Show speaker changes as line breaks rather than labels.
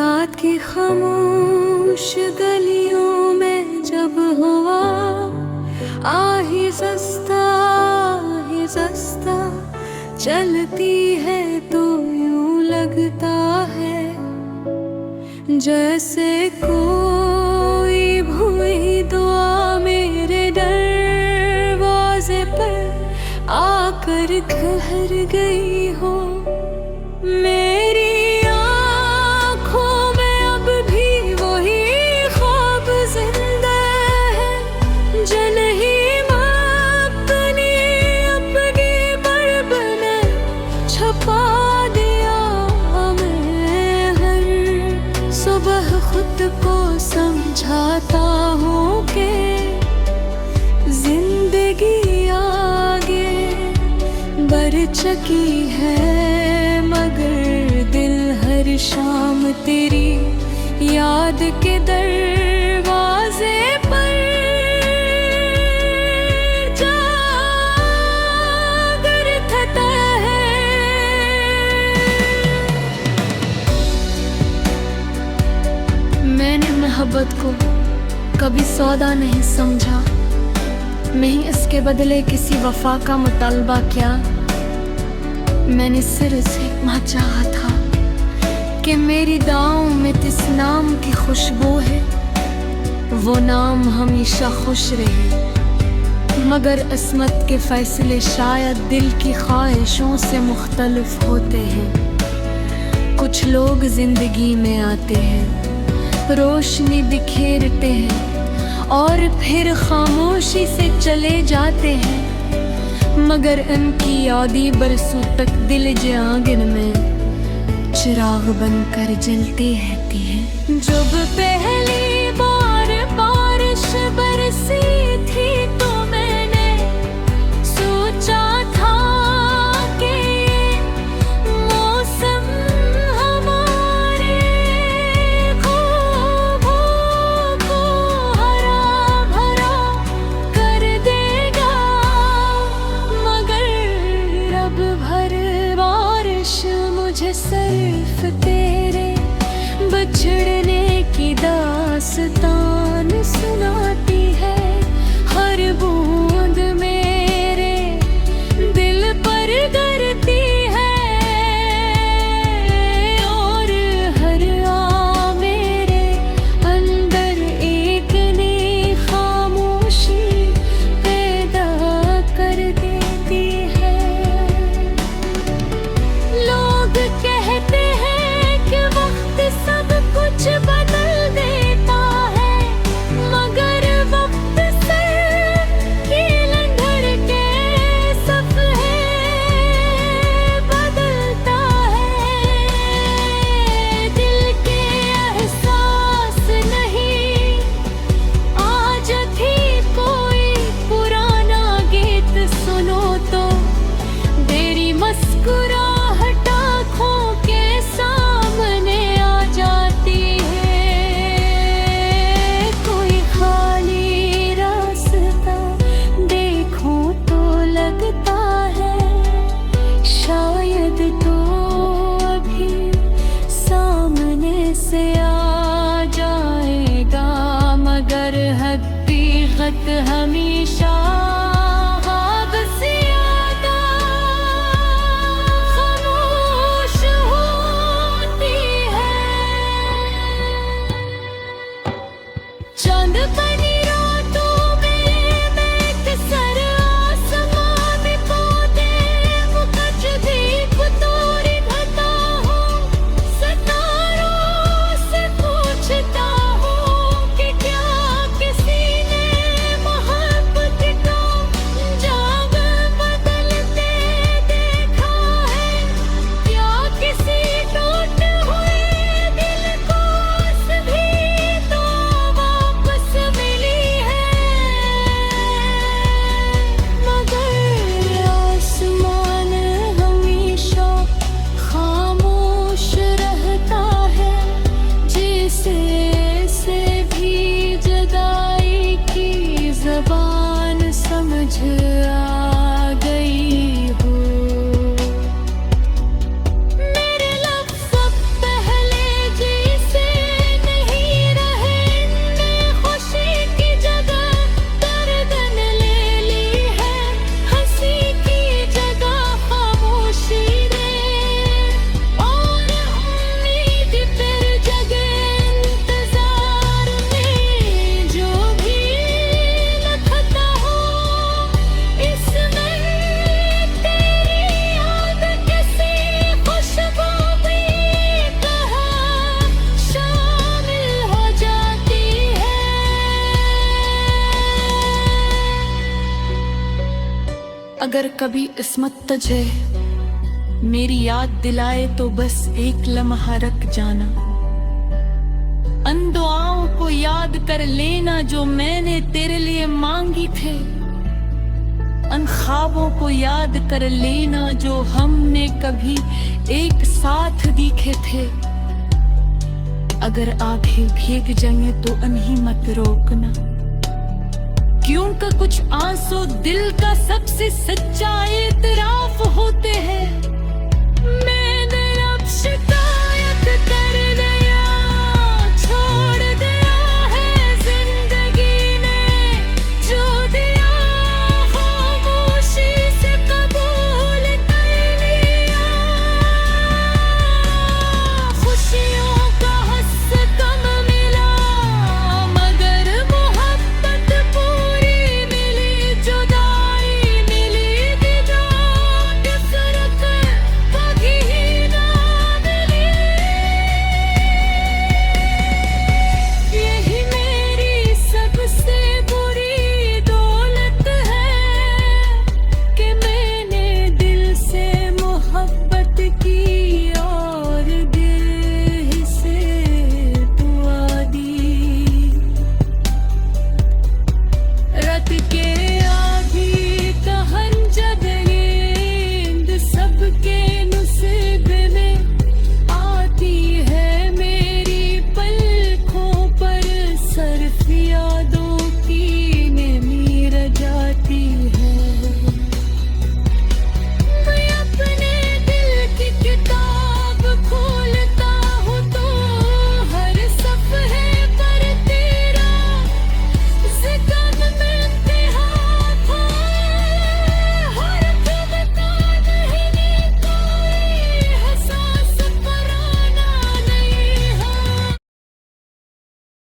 रात की खामोश गलियों में जब हवा आही सस्ता चलती है तो यूं लगता है जैसे कोई भूई दुआ मेरे दरवाजे पर आकर ठहर गई हो। मेरी आँखों में अब भी वही ख्वाब जिंदा है जो नहीं अपनी बर्ब ने छपा दिया। मैं हर सुबह खुद को समझाता हूँ कि जिंदगी आगे बढ़ चुकी है, मगर दिल हर शाम तेरी याद के दरवाजे पर जाकर रहता है। मैंने मोहब्बत को कभी सौदा नहीं समझा, मैं ही इसके बदले किसी वफा का मुतालबा किया। मैंने सिर्फ इतना चाहा था कि मेरी दाँव में जिस नाम की खुशबू है वो नाम हमेशा खुश रहे, मगर किस्मत के फैसले शायद दिल की ख्वाहिशों से मुख्तलिफ होते हैं। कुछ लोग जिंदगी में आते हैं, रोशनी बिखेरते हैं और फिर खामोशी से चले जाते हैं, मगर इनकी यादें बरसों तक दिल जागिर में चिराग बनकर जलती रहती है। जब पहली बार बारिश बरसी थी तो मैंने सोचा था कि मौसम हमारे ख्वाबों को हरा भरा कर देगा, मगर रब भर बारिश मुझे सिर्फ तेरे बिछड़ने की दास्तान सुनाती है। हर बूंद मेरे दिल पर गिरती है और हर आ मेरे अंदर एक नई खामोशी पैदा कर देती है। लोग कहते हैं कि वक्त सब कुछ बदल देता है, मगर वक्त सर की लंघर के सफ़े बदलता है। दिल के एहसास नहीं, आज भी कोई पुराना गीत सुनो तो तेरी मुस्कुराहट आँखों के सामने आ जाती है। कोई खाली रास्ता देखो तो लगता है शायद तो अभी सामने से आ जाएगा, मगर हकीकत हमेशा ख्वाब से ज़्यादा खामोश होती है। चांद बनी रातों में मैं अक्सर आसमान को देखकर दीप तोड़ देता हूँ। सितारों से पूछता हूँ कि क्या किसी ने मोहब्बत का जाग बदलते देखा है, क्या किसी टूटे हुए दिल को भी तो वापस मिली है। मगर आसमान हमेशा खामोश रहता है, जिसे से भी जुदाई की ज़बान समझ आ गई हो। मेरे लफ्ज़ अब पहले जैसे अगर कभी किस्मत तुझे मेरी याद दिलाए तो बस एक लम्हा रख जाना। उन दुआओं को याद कर लेना जो मैंने तेरे लिए मांगी थे। उन ख्वाबों को याद कर लेना जो हमने कभी एक साथ देखे थे। अगर आंखें भीग जाएं तो उन्हें मत रोकना, क्योंकि कुछ आंसू दिल का सबसे सच्चा एतराफ होते हैं।